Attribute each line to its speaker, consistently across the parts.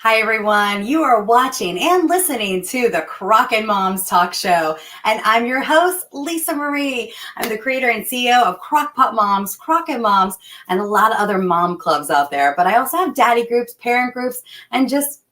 Speaker 1: Hi, everyone. You are watching and listening to the Crockin Moms Talk Show. And I'm your host, Lisa Marie. I'm the creator and CEO of Crockpot Moms, Crockin Moms, and a lot of other mom clubs out there. But I also have daddy groups, parent groups, and just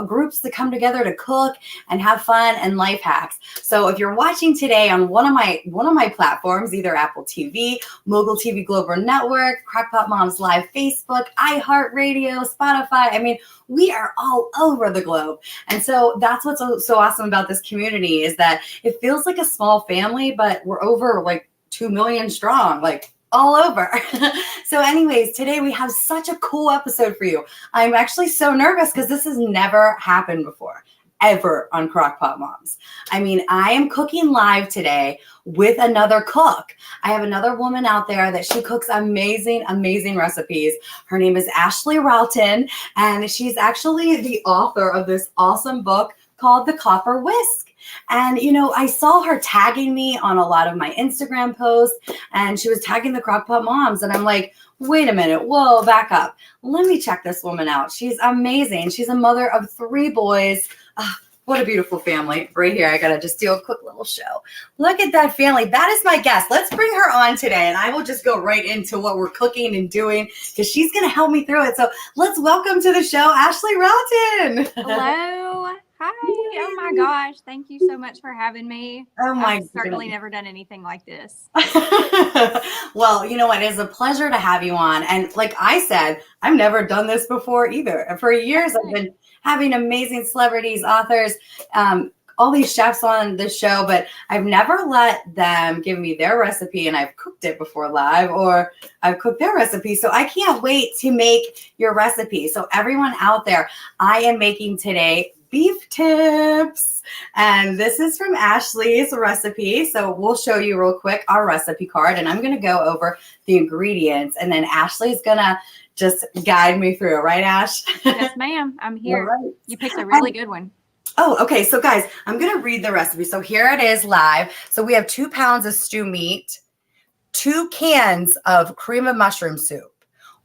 Speaker 1: groups that come together to cook and have fun and life hacks. So if you're watching today on one of my platforms, either Apple TV, Mogul TV Global Network, Crockpot Moms Live Facebook, iHeartRadio, Spotify, we are all over the globe. And so that's what's so awesome about this community is that it feels like a small family, but we're over like 2 million strong, like all over. So anyways, today we have such a cool episode for you. I'm actually so nervous because this has never happened before, ever on Crockpot Moms. I am cooking live today with another cook. I have another woman out there that she cooks amazing, amazing recipes. Her name is Ashley Roughton, and she's actually the author of this awesome book called The Copper Whisk. And, I saw her tagging me on a lot of my Instagram posts, and she was tagging the Crockpot Moms. And I'm like, wait a minute. Whoa, back up. Let me check this woman out. She's amazing. She's a mother of 3 boys. What a beautiful family. Right here, I got to just do a quick little show. Look at that family. That is my guest. Let's bring her on today, and I will just go right into what we're cooking and doing because she's going to help me through it. So let's welcome to the show, Ashley Roughton.
Speaker 2: Hello. Hi. Oh my gosh. Thank you so much for having me. I've certainly never done anything like this.
Speaker 1: Well, you know what? It is a pleasure to have you on. And like I said, I've never done this before either. For years, I've been having amazing celebrities, authors, all these chefs on the show, but I've never let them give me their recipe and I've cooked it before live or I've cooked their recipe. So I can't wait to make your recipe. So everyone out there, I am making today beef tips. And this is from Ashley's recipe. So we'll show you real quick our recipe card and I'm going to go over the ingredients and then Ashley's going to just guide me through it. Right, Ash?
Speaker 2: Yes, ma'am. I'm here.
Speaker 1: Right.
Speaker 2: You picked a really good one.
Speaker 1: Oh, okay. So guys, I'm going to read the recipe. So here it is live. So we have 2 pounds of stew meat, 2 cans of cream of mushroom soup,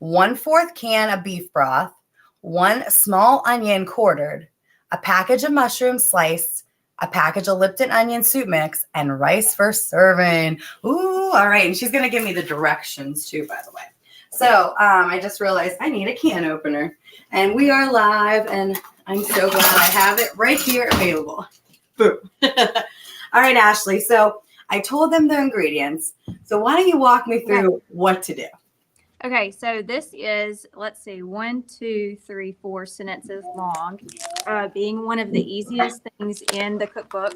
Speaker 1: 1/4 can of beef broth, 1 small onion quartered, a package of mushrooms sliced, a package of Lipton onion soup mix, and rice for serving. Ooh, all right. And she's going to give me the directions too, by the way. So I just realized I need a can opener. And we are live, and I'm so glad I have it right here available. Boom. All right, Ashley. So I told them the ingredients. So why don't you walk me through what to do?
Speaker 2: Okay, so this is, let's see, 1, 2, 3, 4 sentences long, being one of the easiest things in the cookbook.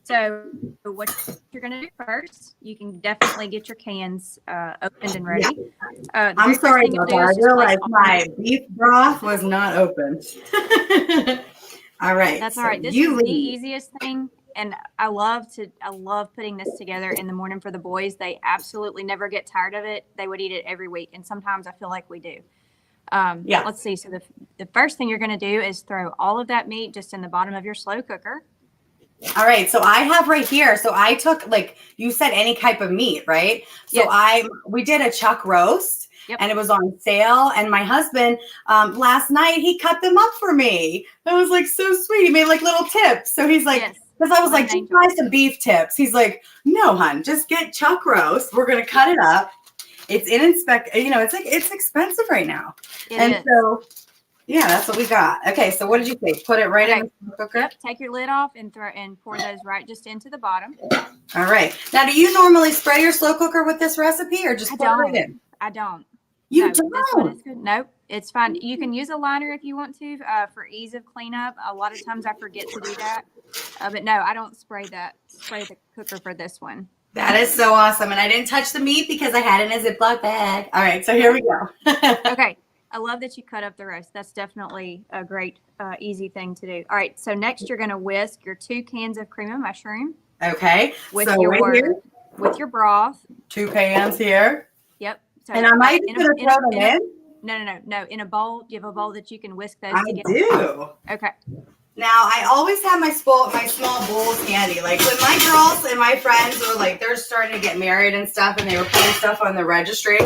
Speaker 2: So what you're going to do first, you can definitely get your cans opened and ready.
Speaker 1: I'm sorry about that. I realized my beef broth was not open. All right.
Speaker 2: That's all right. This is the easiest thing. And I love putting this together in the morning for the boys. They absolutely never get tired of it. They would eat it every week. And sometimes I feel like we do. Let's see. So the first thing you're going to do is throw all of that meat just in the bottom of your slow cooker.
Speaker 1: All right. So I have right here. So I took, like you said, any type of meat, right? So we did a chuck roast. Yep. And it was on sale. And my husband, last night, he cut them up for me. That was like so sweet. He made like little tips. So he's like, because I was like, just try some beef tips. He's like, no, hon, just get chuck roast. We're going to cut it up. It's it's expensive right now. So, yeah, that's what we got. Okay. So what did you say? Put it right in the cooker?
Speaker 2: Yep. Take your lid off and pour those right just into the bottom.
Speaker 1: All right. Now, do you normally spray your slow cooker with this recipe or just put it right in?
Speaker 2: I don't.
Speaker 1: You don't?
Speaker 2: This one is good. Nope, it's fine. You can use a liner if you want to for ease of cleanup. A lot of times I forget to do that. But no, I don't spray the cooker for this one.
Speaker 1: That is so awesome. And I didn't touch the meat because I had it in a Ziploc bag. All right, so here we go.
Speaker 2: Okay. I love that you cut up the roast. That's definitely a great, easy thing to do. All right. So next you're going to whisk your 2 cans of cream of mushroom.
Speaker 1: Okay.
Speaker 2: With your broth.
Speaker 1: 2 pans here.
Speaker 2: Yep. So
Speaker 1: and I might just throw them in?
Speaker 2: No. In a bowl. Do you have a bowl that you can whisk those together?
Speaker 1: I do.
Speaker 2: Okay.
Speaker 1: Now, I always have my small bowls handy. Like when my girls and my friends were like, they're starting to get married and stuff, and they were putting stuff on the registry.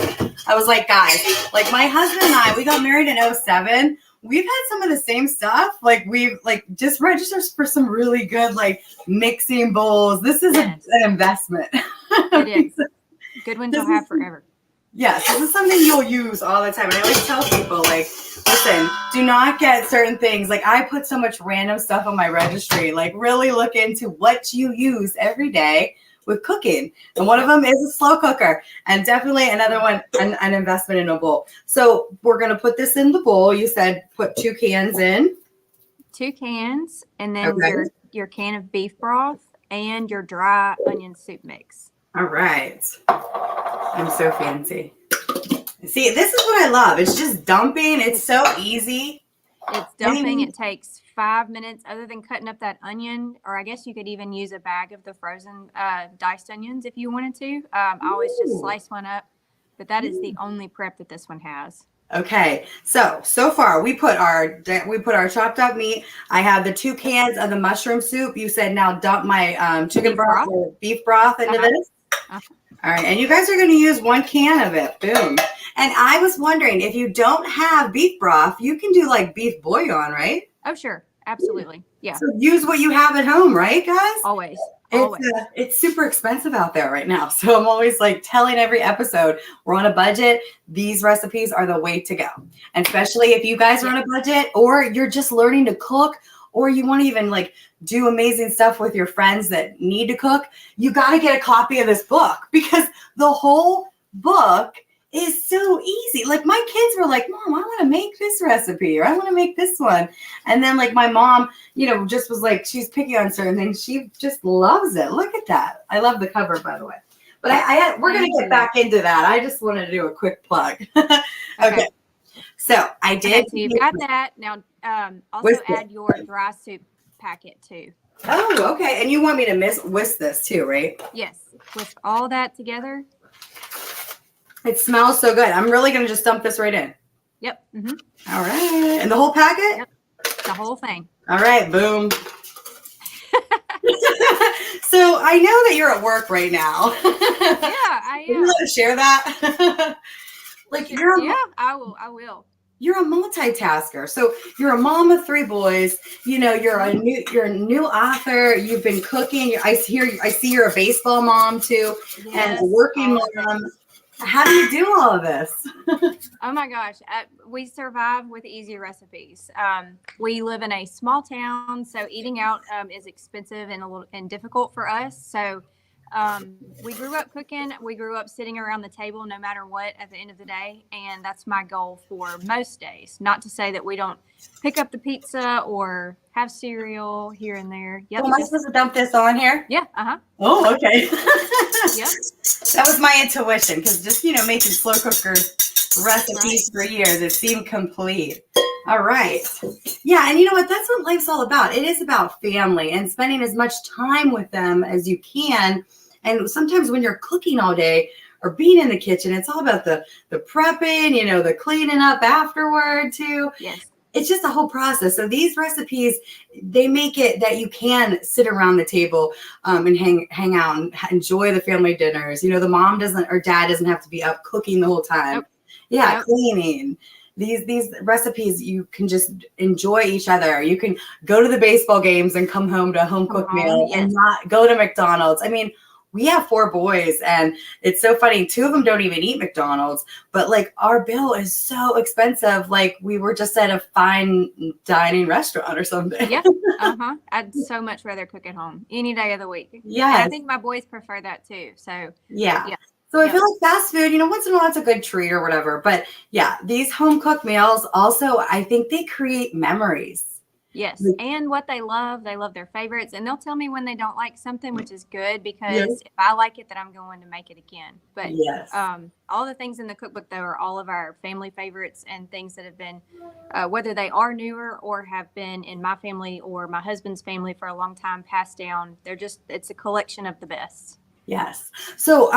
Speaker 1: I was like, guys, like my husband and I, we got married in 2007. we've had some of the same stuff. Like we've like just registered for some really good like mixing bowls. This is an investment.
Speaker 2: It is. Good ones you'll have forever.
Speaker 1: Yes, this is something you'll use all the time. And I always tell people, like, listen, do not get certain things. Like, I put so much random stuff on my registry. Like, really look into what you use every day with cooking. And one of them is a slow cooker. And definitely another one, an investment in a bowl. So we're going to put this in the bowl. You said put 2 cans in.
Speaker 2: 2 cans, and then your can of beef broth and your dry onion soup mix.
Speaker 1: All right. I'm so fancy. See, this is what I love. It's just dumping. It's so easy.
Speaker 2: It's dumping. It takes 5 minutes other than cutting up that onion, or I guess you could even use a bag of the frozen diced onions if you wanted to. I always just slice one up, but that is the only prep that this one has. Okay, so far we put our chopped up meat. I have the 2 cans of the mushroom soup. You said now dump my chicken broth or beef broth into this. All right, and you guys are going to use 1 can of it. Boom. And I was wondering, if you don't have beef broth, you can do like beef bouillon, right? Oh, sure. Absolutely. Yeah.
Speaker 1: So use what you have at home, right, guys?
Speaker 2: Always.
Speaker 1: It's super expensive out there right now. So I'm always like telling every episode, we're on a budget. These recipes are the way to go. And especially if you guys are on a budget or you're just learning to cook, or you want to even like do amazing stuff with your friends that need to cook, you got to get a copy of this book, because the whole book is so easy. Like my kids were like, Mom, I want to make this recipe, or I want to make this one. And then like my mom, just was like, she's picky on certain things. She just loves it. Look at that. I love the cover, by the way. But we're going to get back into that. I just wanted to do a quick plug. Okay. So I did.
Speaker 2: So you've got that. Now also add your dry soup packet too.
Speaker 1: Oh, okay. And you want me to whisk this too, right?
Speaker 2: Yes. Whisk all that together.
Speaker 1: It smells so good. I'm really going to just dump this right in.
Speaker 2: Yep. Mm-hmm.
Speaker 1: All right. And the whole packet?
Speaker 2: Yep. The whole thing.
Speaker 1: All right. Boom. So I know that you're at work right now.
Speaker 2: Yeah, I am.
Speaker 1: Can you let us share that?
Speaker 2: I will.
Speaker 1: You're a multitasker. So you're a mom of 3 boys. You're a new author. You've been cooking. I see you're a baseball mom too, and a working mom. How do you do all of this?
Speaker 2: Oh my gosh, we survive with easy recipes. We live in a small town, so eating out is expensive and difficult for us. So we grew up cooking. We grew up sitting around the table no matter what at the end of the day. And that's my goal for most days. Not to say that we don't pick up the pizza or have cereal here and there. Yep.
Speaker 1: Am I supposed to dump this on here?
Speaker 2: Yeah. Uh-huh.
Speaker 1: Oh, okay.
Speaker 2: Yep.
Speaker 1: That was my intuition, because just, making slow cooker recipes for years, it seemed complete. All right. Yeah. And you know what? That's what life's all about. It is about family and spending as much time with them as you can. And sometimes when you're cooking all day or being in the kitchen, it's all about the prepping, the cleaning up afterward too.
Speaker 2: Yes.
Speaker 1: It's just a whole process. So these recipes, they make it that you can sit around the table and hang out and enjoy the family dinners. The mom doesn't or dad doesn't have to be up cooking the whole time. Nope. Yeah, nope. Cleaning. These recipes, you can just enjoy each other. You can go to the baseball games and come home to a home cooked meal and not go to McDonald's. I mean, we have 4 boys, and it's so funny. 2 of them don't even eat McDonald's, but like our bill is so expensive. Like we were just at a fine dining restaurant or something.
Speaker 2: Yeah. I'd so much rather cook at home any day of the week.
Speaker 1: Yeah.
Speaker 2: I think my boys prefer that too. So
Speaker 1: yeah. So I feel like fast food, once in a while it's a good treat or whatever. But yeah, these home cooked meals also, I think they create memories.
Speaker 2: Yes. And what they love their favorites. And they'll tell me when they don't like something, which is good, because if I like it, then I'm going to make it again. But all the things in the cookbook, though, are all of our family favorites and things that have been, whether they are newer or have been in my family or my husband's family for a long time, passed down. It's a collection of the best.
Speaker 1: Yes. So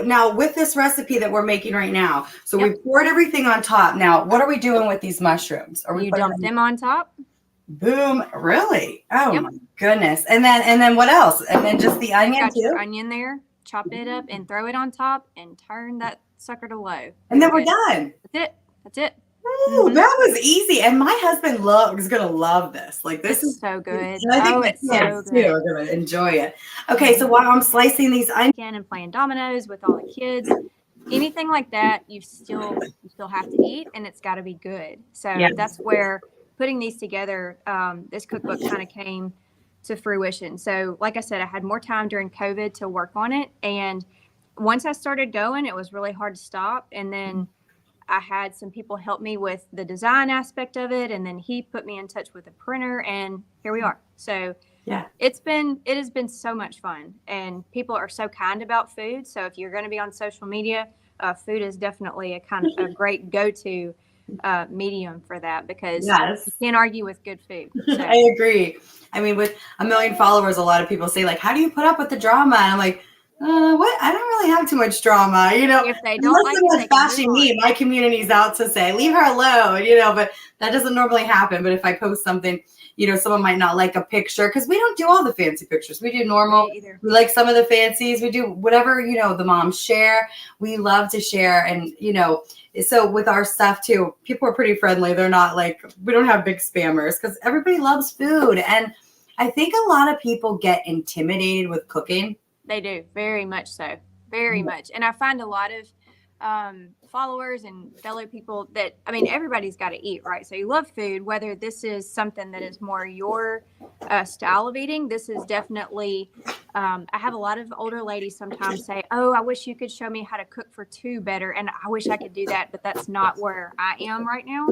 Speaker 1: now with this recipe that we're making right now, so we poured everything on top. Now, what are we doing with these mushrooms?
Speaker 2: You dump them on top.
Speaker 1: Boom. Really? Oh my goodness. And then what else? And then just the onion too?
Speaker 2: Your onion there. Chop it up and throw it on top and turn that sucker to low.
Speaker 1: And then we're done.
Speaker 2: That's it.
Speaker 1: Ooh, that was easy. And my husband is gonna love this. Like this
Speaker 2: It's
Speaker 1: is
Speaker 2: so good.
Speaker 1: and I think
Speaker 2: Oh,
Speaker 1: the
Speaker 2: it's so
Speaker 1: kids too
Speaker 2: good.
Speaker 1: are gonna enjoy it. Okay, so while I'm slicing these onions,
Speaker 2: And playing dominoes with all the kids, anything like that, you still have to eat, and it's got to be good. So
Speaker 1: yes.
Speaker 2: that's where putting these together, this cookbook kind of came to fruition. So, like I said, I had more time during COVID to work on it, and once I started going, it was really hard to stop. And then I had some people help me with the design aspect of it, and then he put me in touch with a printer, and here we are. So
Speaker 1: Yeah.
Speaker 2: it has been so much fun, and people are so kind about food. So if you're going to be on social media, food is definitely a kind of a great go-to medium for that, because
Speaker 1: Yes.
Speaker 2: you can't argue with good food. So.
Speaker 1: I agree. I mean, with 1 million followers, a lot of people say like, "How do you put up with the drama?" And I'm like, "What? I don't really have too much drama, you know."
Speaker 2: If they don't
Speaker 1: Unless
Speaker 2: like it,
Speaker 1: someone's
Speaker 2: they can
Speaker 1: bashing
Speaker 2: move
Speaker 1: me,
Speaker 2: on.
Speaker 1: my community's out to say, "Leave her alone," you know. But that doesn't normally happen. But if I post something, you know, someone might not like a picture because we don't do all the fancy pictures. We do normal.
Speaker 2: Me either.
Speaker 1: We like some of the fancies. We do whatever, you know, the moms share. We love to share, and you know, so with our stuff too, people are pretty friendly. They're not like, we don't have big spammers because everybody loves food. And I think a lot of people get intimidated with cooking.
Speaker 2: They do, very much so, very much. And I find a lot of followers and fellow people that, I mean, everybody's got to eat, right? So you love food, whether this is something that is more your style of eating. This is definitely, I have a lot of older ladies sometimes say, "Oh, I wish you could show me how to cook for two better." And I wish I could do that, but that's not where I am right now.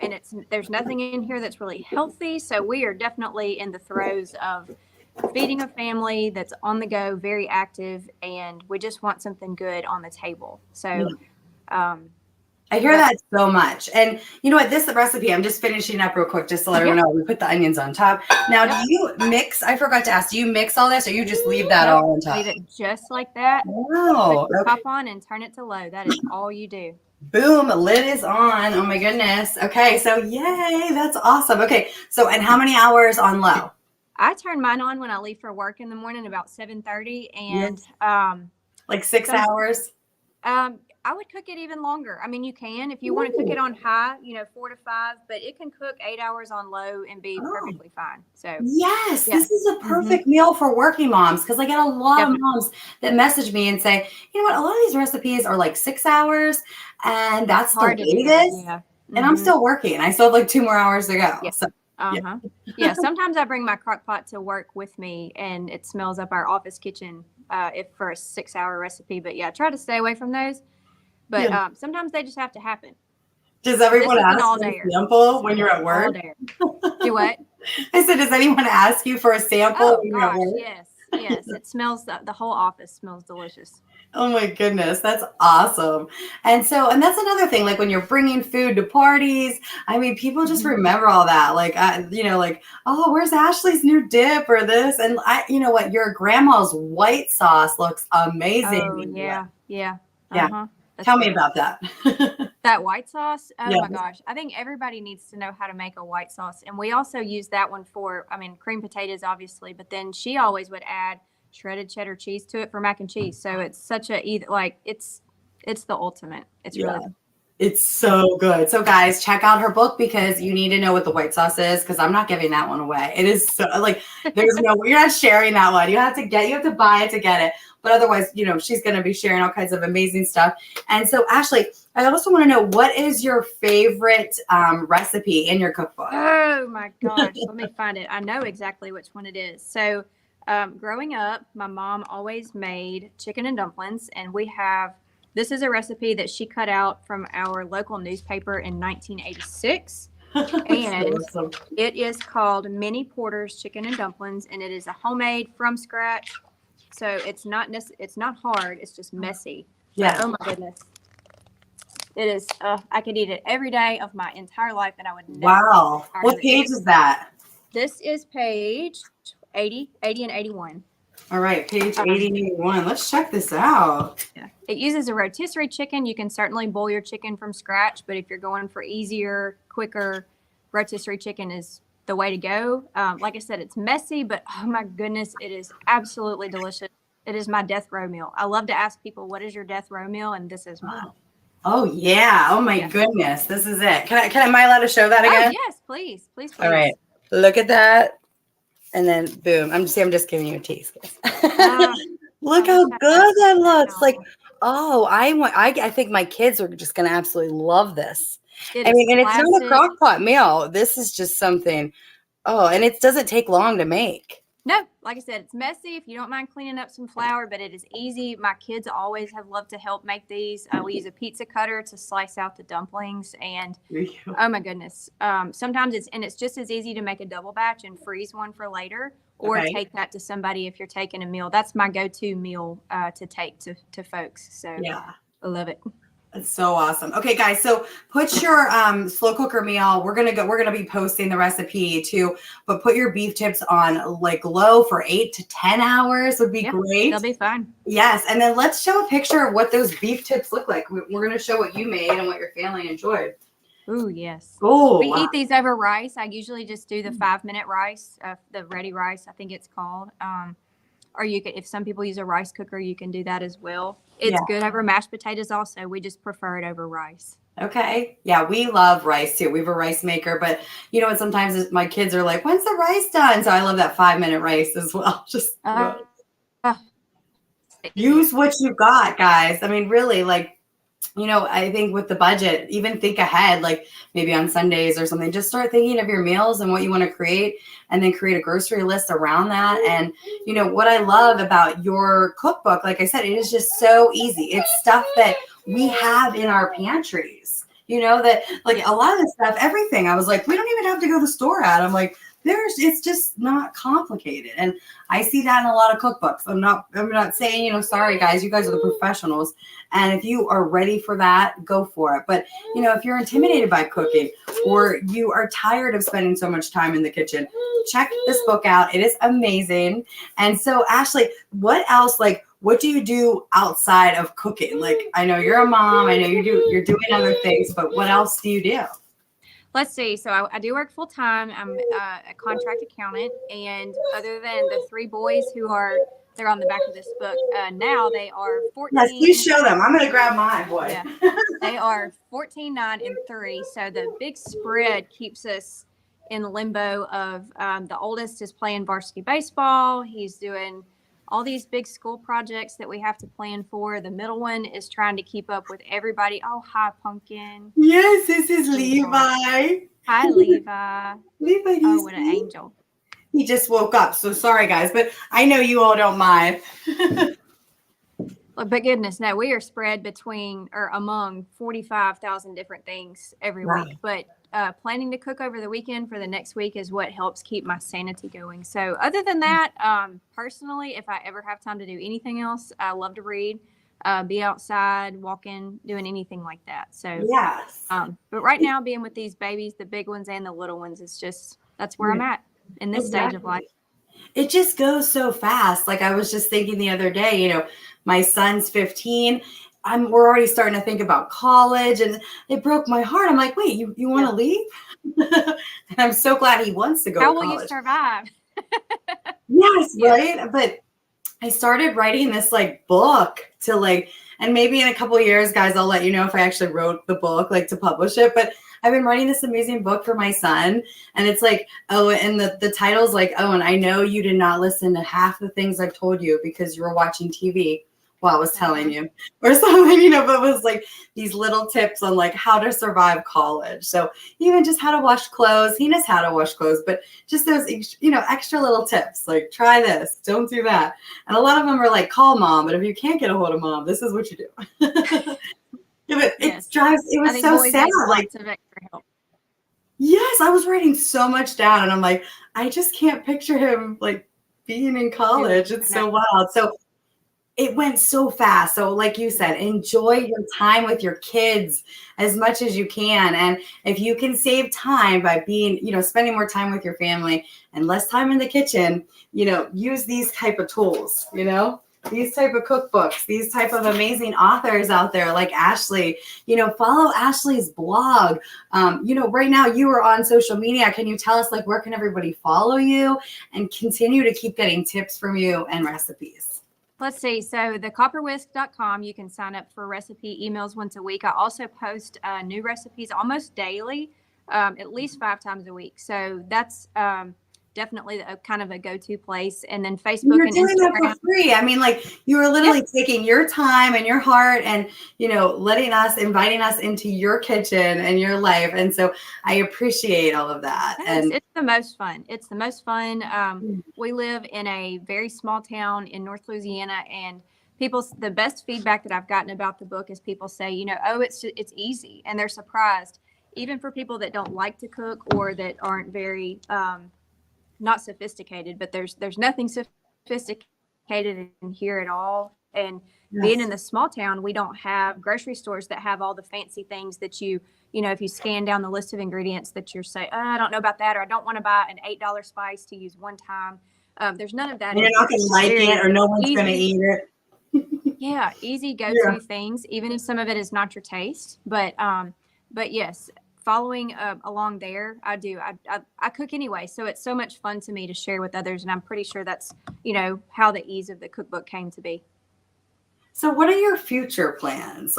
Speaker 2: And there's nothing in here that's really healthy. So we are definitely in the throes of feeding a family that's on the go, very active, and we just want something good on the table. So
Speaker 1: I hear that so much. And you know what? This recipe, I'm just finishing up real quick just to let everyone know. We put the onions on top. Now, do you mix? I forgot to ask. Do you mix all this, or you just leave that all on top?
Speaker 2: Leave it just like that.
Speaker 1: Wow.
Speaker 2: Put the top on and turn it to low. That is all you do.
Speaker 1: Boom, lid is on. Oh my goodness. Okay, so yay, that's awesome. Okay, so and how many hours on low?
Speaker 2: I turn mine on when I leave for work in the morning about 7:30, and
Speaker 1: like 6 hours.
Speaker 2: I would cook it even longer. I mean, you can if you want to cook it on high, 4 to 5, but it can cook 8 hours on low and be perfectly fine. So
Speaker 1: yes, this is a perfect meal for working moms, because I get a lot of moms that message me and say, "You know what? A lot of these recipes are like 6 hours, and that's
Speaker 2: hard
Speaker 1: the
Speaker 2: to do.
Speaker 1: latest."
Speaker 2: Yeah.
Speaker 1: And I'm still working. I still have like 2 more hours to go.
Speaker 2: Yeah.
Speaker 1: So,
Speaker 2: Yeah. Sometimes I bring my crock pot to work with me, and it smells up our office kitchen if for a 6-hour recipe. But yeah, try to stay away from those. But sometimes they just have to happen.
Speaker 1: Does everyone ask for a sample when you're at work?
Speaker 2: Do what?
Speaker 1: I said, does anyone ask you for a sample when you're at work?
Speaker 2: Yes. Yes. It smells, the whole office smells delicious.
Speaker 1: Oh my goodness, that's awesome. And that's another thing, like when you're bringing food to parties, I mean, people just remember all that. Like, like, "Oh, where's Ashley's new dip or this?" And you know what? Your grandma's white sauce looks amazing.
Speaker 2: Oh, yeah. Yeah.
Speaker 1: Yeah. Tell me about that.
Speaker 2: That white sauce. Oh my gosh. I think everybody needs to know how to make a white sauce. And we also use that one for, cream potatoes, obviously, but then she always would add shredded cheddar cheese to it for mac and cheese. So it's such it's the ultimate. It's really
Speaker 1: it's so good. So guys, check out her book, because you need to know what the white sauce is, because I'm not giving that one away. It is so like, there's you're not sharing that one. You have to buy it to get it. But otherwise, she's going to be sharing all kinds of amazing stuff. And so Ashley, I also want to know, what is your favorite recipe in your cookbook?
Speaker 2: Oh my gosh. Let me find it. I know exactly which one it is. So growing up, my mom always made chicken and dumplings, and this is a recipe that she cut out from our local newspaper in 1986. And awesome. It is called Minnie Porter's Chicken and Dumplings, and it is a homemade from scratch. So it's not hard. It's just messy.
Speaker 1: Yeah.
Speaker 2: Oh my goodness. It is. I could eat it every day of my entire life, and I would never.
Speaker 1: Wow. What page is that?
Speaker 2: This is page 80 and 81.
Speaker 1: All right, page 80 and 81. Let's check this out.
Speaker 2: Yeah. It uses a rotisserie chicken. You can certainly boil your chicken from scratch, but if you're going for easier, quicker, rotisserie chicken is the way to go. Like I said, it's messy, but oh my goodness, it is absolutely delicious. It is my death row meal. I love to ask people, "What is your death row meal?" And this is mine.
Speaker 1: Oh yeah. Oh my
Speaker 2: Yeah.
Speaker 1: goodness. This is it. Am I allowed to show that
Speaker 2: Oh
Speaker 1: again?
Speaker 2: yes, please, please, please.
Speaker 1: All right. Look at that. And then boom. I'm just giving you a taste.
Speaker 2: Ah,
Speaker 1: Look
Speaker 2: I wish
Speaker 1: how
Speaker 2: I had
Speaker 1: good that
Speaker 2: some
Speaker 1: looks. Like,
Speaker 2: now.
Speaker 1: oh, I think my kids are just gonna absolutely love this.
Speaker 2: It
Speaker 1: I
Speaker 2: is
Speaker 1: mean, and it's not a
Speaker 2: classic.
Speaker 1: crock pot meal. This is just something. Oh, and it doesn't take long to make.
Speaker 2: No, like I said, it's messy if you don't mind cleaning up some flour, but it is easy. My kids always have loved to help make these. We use a pizza cutter to slice out the dumplings, and oh my goodness, sometimes it's just as easy to make a double batch and freeze one for later, or
Speaker 1: Okay.
Speaker 2: take that to somebody if you're taking a meal. That's my go-to meal to take to folks. So
Speaker 1: Yeah.
Speaker 2: I love it.
Speaker 1: It's so awesome. Okay, guys. So put your slow cooker meal. We're gonna be posting the recipe too. But put your beef tips on like low for 8 to 10 hours would be
Speaker 2: Yeah,
Speaker 1: great.
Speaker 2: they'll be fine.
Speaker 1: Yes, and then let's show a picture of what those beef tips look like. We're gonna show what you made and what your family enjoyed.
Speaker 2: Ooh, yes.
Speaker 1: Oh,
Speaker 2: We
Speaker 1: wow.
Speaker 2: eat these over rice. I usually just do the 5-minute rice, the ready rice, I think it's called. Or you could, if some people use a rice cooker, you can do that as well. It's
Speaker 1: Yeah.
Speaker 2: good over mashed potatoes also. We just prefer it over rice.
Speaker 1: Okay. Yeah, we love rice too. We have a rice maker, but you know what? Sometimes my kids are like, "When's the rice done?" So I love that 5-minute rice as well. Just
Speaker 2: Uh, uh,
Speaker 1: use what you got, guys. I mean, really, like, you know, I think with the budget, even think ahead, like maybe on Sundays or something, just start thinking of your meals and what you want to create, and then create a grocery list around that. And, you know, what I love about your cookbook, like I said, it is just so easy. It's stuff that we have in our pantries, you know, that like
Speaker 2: Yes.
Speaker 1: a lot of the stuff, everything, I was like, we don't even have to go to the store at. I'm like, it's just not complicated. And I see that in a lot of cookbooks. I'm not saying, you know, sorry guys, you guys are the professionals. And if you are ready for that, go for it. But, you know, if you're intimidated by cooking or you are tired of spending so much time in the kitchen, check this book out. It is amazing. And so, Ashley, what else, like, what do you do outside of cooking? Like, I know you're a mom. I know you're doing other things, but what else do you do?
Speaker 2: Let's see. So I do work full time. I'm a contract accountant, and other than the 3 boys they're on the back of this book now, they are 14.
Speaker 1: Yes, please show them. I'm going to grab mine, boy.
Speaker 2: Yeah, they are 14, 9, and 3. So the big spread keeps us in limbo of the oldest is playing varsity baseball. He's doing all these big school projects that we have to plan for. The middle one is trying to keep up with everybody. Oh, hi, Pumpkin.
Speaker 1: Yes, this is Levi.
Speaker 2: Hi, Levi.
Speaker 1: Levi,
Speaker 2: Oh, what an angel.
Speaker 1: He just woke up. So sorry, guys, but I know you all don't mind.
Speaker 2: But goodness, no, we are spread between or among 45,000 different things every
Speaker 1: Wow.
Speaker 2: week. But planning to cook over the weekend for the next week is what helps keep my sanity going. So other than that, personally, if I ever have time to do anything else, I love to read, be outside, walking, doing anything like that. So
Speaker 1: yes.
Speaker 2: But right now, being with these babies, the big ones and the little ones, it's just that's where I'm at in this stage of life.
Speaker 1: It just goes so fast. Like I was just thinking the other day, you know, my son's 15. We're already starting to think about college, and it broke my heart. I'm like, wait, you want to leave? And I'm so glad he wants to go to college.
Speaker 2: How will you survive?
Speaker 1: Yes, right. But I started writing this like book to like, and maybe in a couple of years, guys, I'll let you know if I actually wrote the book, like to publish it. But I've been writing this amazing book for my son. And it's like, oh, and the title's like, oh, and I know you did not listen to half the things I've told you because you were watching TV while I was telling you or something, you know, but it was like these little tips on like how to survive college. So even just how to wash clothes, he knows how to wash clothes, but just those, you know, extra little tips, like try this, don't do that. And a lot of them are like, call mom, but if you can't get a hold of mom, this is what you do. Yeah, but it was so sad. Like,
Speaker 2: of extra help.
Speaker 1: Yes, I was writing so much down and I'm like, I just can't picture him like being in college. It's so wild. So it went so fast. So like you said, enjoy your time with your kids as much as you can. And if you can save time by being, you know, spending more time with your family and less time in the kitchen, you know, use these type of tools, you know, these type of cookbooks, these type of amazing authors out there like Ashley, you know, follow Ashley's blog. You know, right now you are on social media. Can you tell us like, where can everybody follow you and continue to keep getting tips from you and recipes?
Speaker 2: Let's see. So the copperwhisk.com, you can sign up for recipe emails once a week. I also post new recipes almost daily, at least 5 times a week. So that's definitely a kind of a go-to place. And then Facebook
Speaker 1: You're
Speaker 2: and
Speaker 1: doing that
Speaker 2: Instagram.
Speaker 1: for free. I mean, like you were literally taking your time and your heart and, inviting us into your kitchen and your life. And so I appreciate all of that. And
Speaker 2: It's the most fun. It's the most fun. We live in a very small town in North Louisiana, and the best feedback that I've gotten about the book is people say, oh, it's easy, and they're surprised. Even for people that don't like to cook or that aren't very not sophisticated, but there's nothing sophisticated in here at all. And being in the small town, we don't have grocery stores that have all the fancy things that if you scan down the list of ingredients that you're saying, I don't know about that, or I don't want to buy an $8 spice to use one time. There's none of that.
Speaker 1: And you're not going to like it, or no one's going to eat it.
Speaker 2: Yeah, easy go-to things, even if some of it is not your taste. But yes, following along there, I do. I cook anyway, so it's so much fun to me to share with others, and I'm pretty sure that's how the ease of the cookbook came to be.
Speaker 1: So, what are your future plans?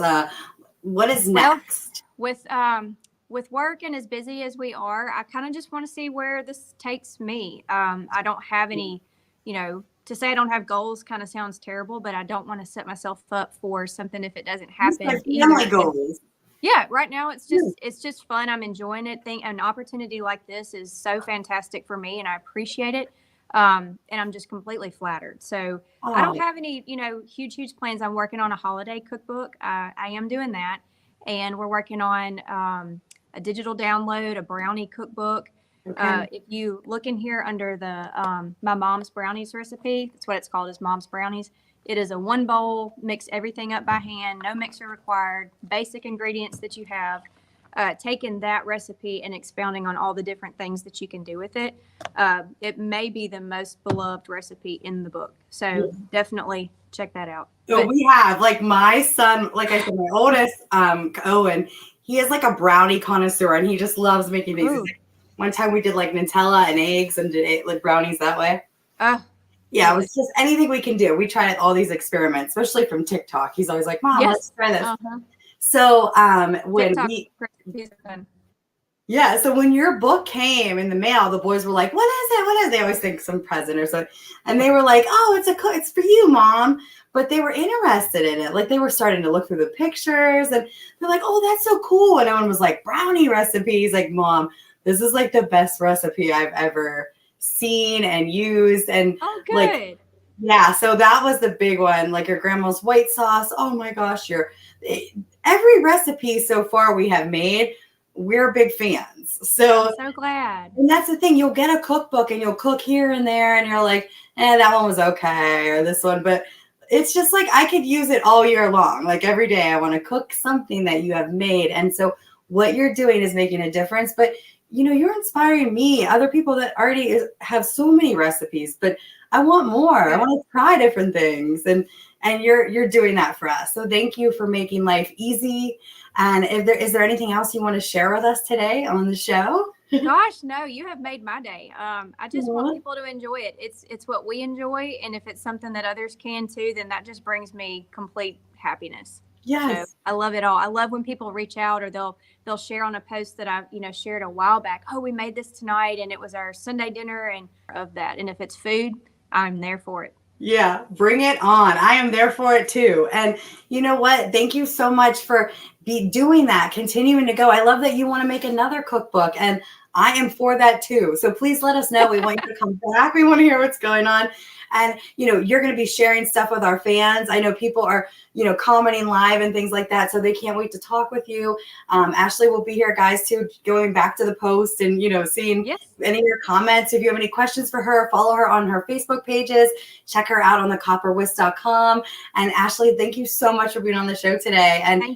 Speaker 1: What is next?
Speaker 2: Well, with work and as busy as we are, I kind of just want to see where this takes me. I don't have any, to say I don't have goals kind of sounds terrible, but I don't want to set myself up for something if it doesn't happen.
Speaker 1: Family goals.
Speaker 2: Yeah, right now it's just fun. I'm enjoying it. An opportunity like this is so fantastic for me, and I appreciate it. And I'm just completely flattered. So I don't have any, huge plans. I'm working on a holiday cookbook. I am doing that, and we're working on a digital download, a brownie cookbook. Okay. If you look in here under the my mom's brownies recipe, that's what it's called, is Mom's Brownies. It is a 1 bowl, mix everything up by hand, no mixer required, basic ingredients that you have. Taking that recipe and expounding on all the different things that you can do with it. It may be the most beloved recipe in the book. So definitely check that out.
Speaker 1: So we have, like, my son, like I said, my oldest, Owen, he is like a brownie connoisseur, and he just loves making these. One time we did like Nutella and eggs and did like brownies that way. Yeah, it was just anything we can do. We tried all these experiments, especially from TikTok. He's always like, Mom, let's try this. So when so when your book came in the mail, the boys were like, what is it? What is it? They always think some present or something. And they were like, oh, it's for you, Mom. But they were interested in it. Like, they were starting to look through the pictures, and they're like, oh, that's so cool. And Owen was like, brownie recipes. Like, Mom, this is like the best recipe I've ever seen and used. And like, yeah, so that was the big one. Like your grandma's white sauce. Oh my gosh, every recipe so far we have made, we're big fans. So
Speaker 2: I'm so glad.
Speaker 1: And that's the thing. You'll get a cookbook and you'll cook here and there, and you're like, that one was okay, or this one. But it's just like, I could use it all year long. Like every day I want to cook something that you have made. And so what you're doing is making a difference. But you're inspiring me, other people that already have so many recipes, but I want more. I want to try different things. And you're doing that for us. So thank you for making life easy. And is there anything else you want to share with us today on the show?
Speaker 2: Gosh, no, you have made my day. I just want people to enjoy it. It's what we enjoy. And if it's something that others can too, then that just brings me complete happiness.
Speaker 1: Yes.
Speaker 2: So I love it all. I love when people reach out, or they'll share on a post that I shared a while back. Oh, we made this tonight, and it was our Sunday dinner, and of that. And if it's food, I'm there for it.
Speaker 1: Yeah, bring it on. I am there for it too. And you know what? Thank you so much for doing that, continuing to go. I love that you want to make another cookbook, and I am for that too. So please let us know. We want you to come back. We want to hear what's going on. And, you're going to be sharing stuff with our fans. I know people are, commenting live and things like that. So they can't wait to talk with you. Ashley will be here, guys, too, going back to the post and, seeing any of your comments. If you have any questions for her, follow her on her Facebook pages. Check her out on thecopperwhisk.com. And Ashley, thank you so much for being on the show today. And
Speaker 2: thank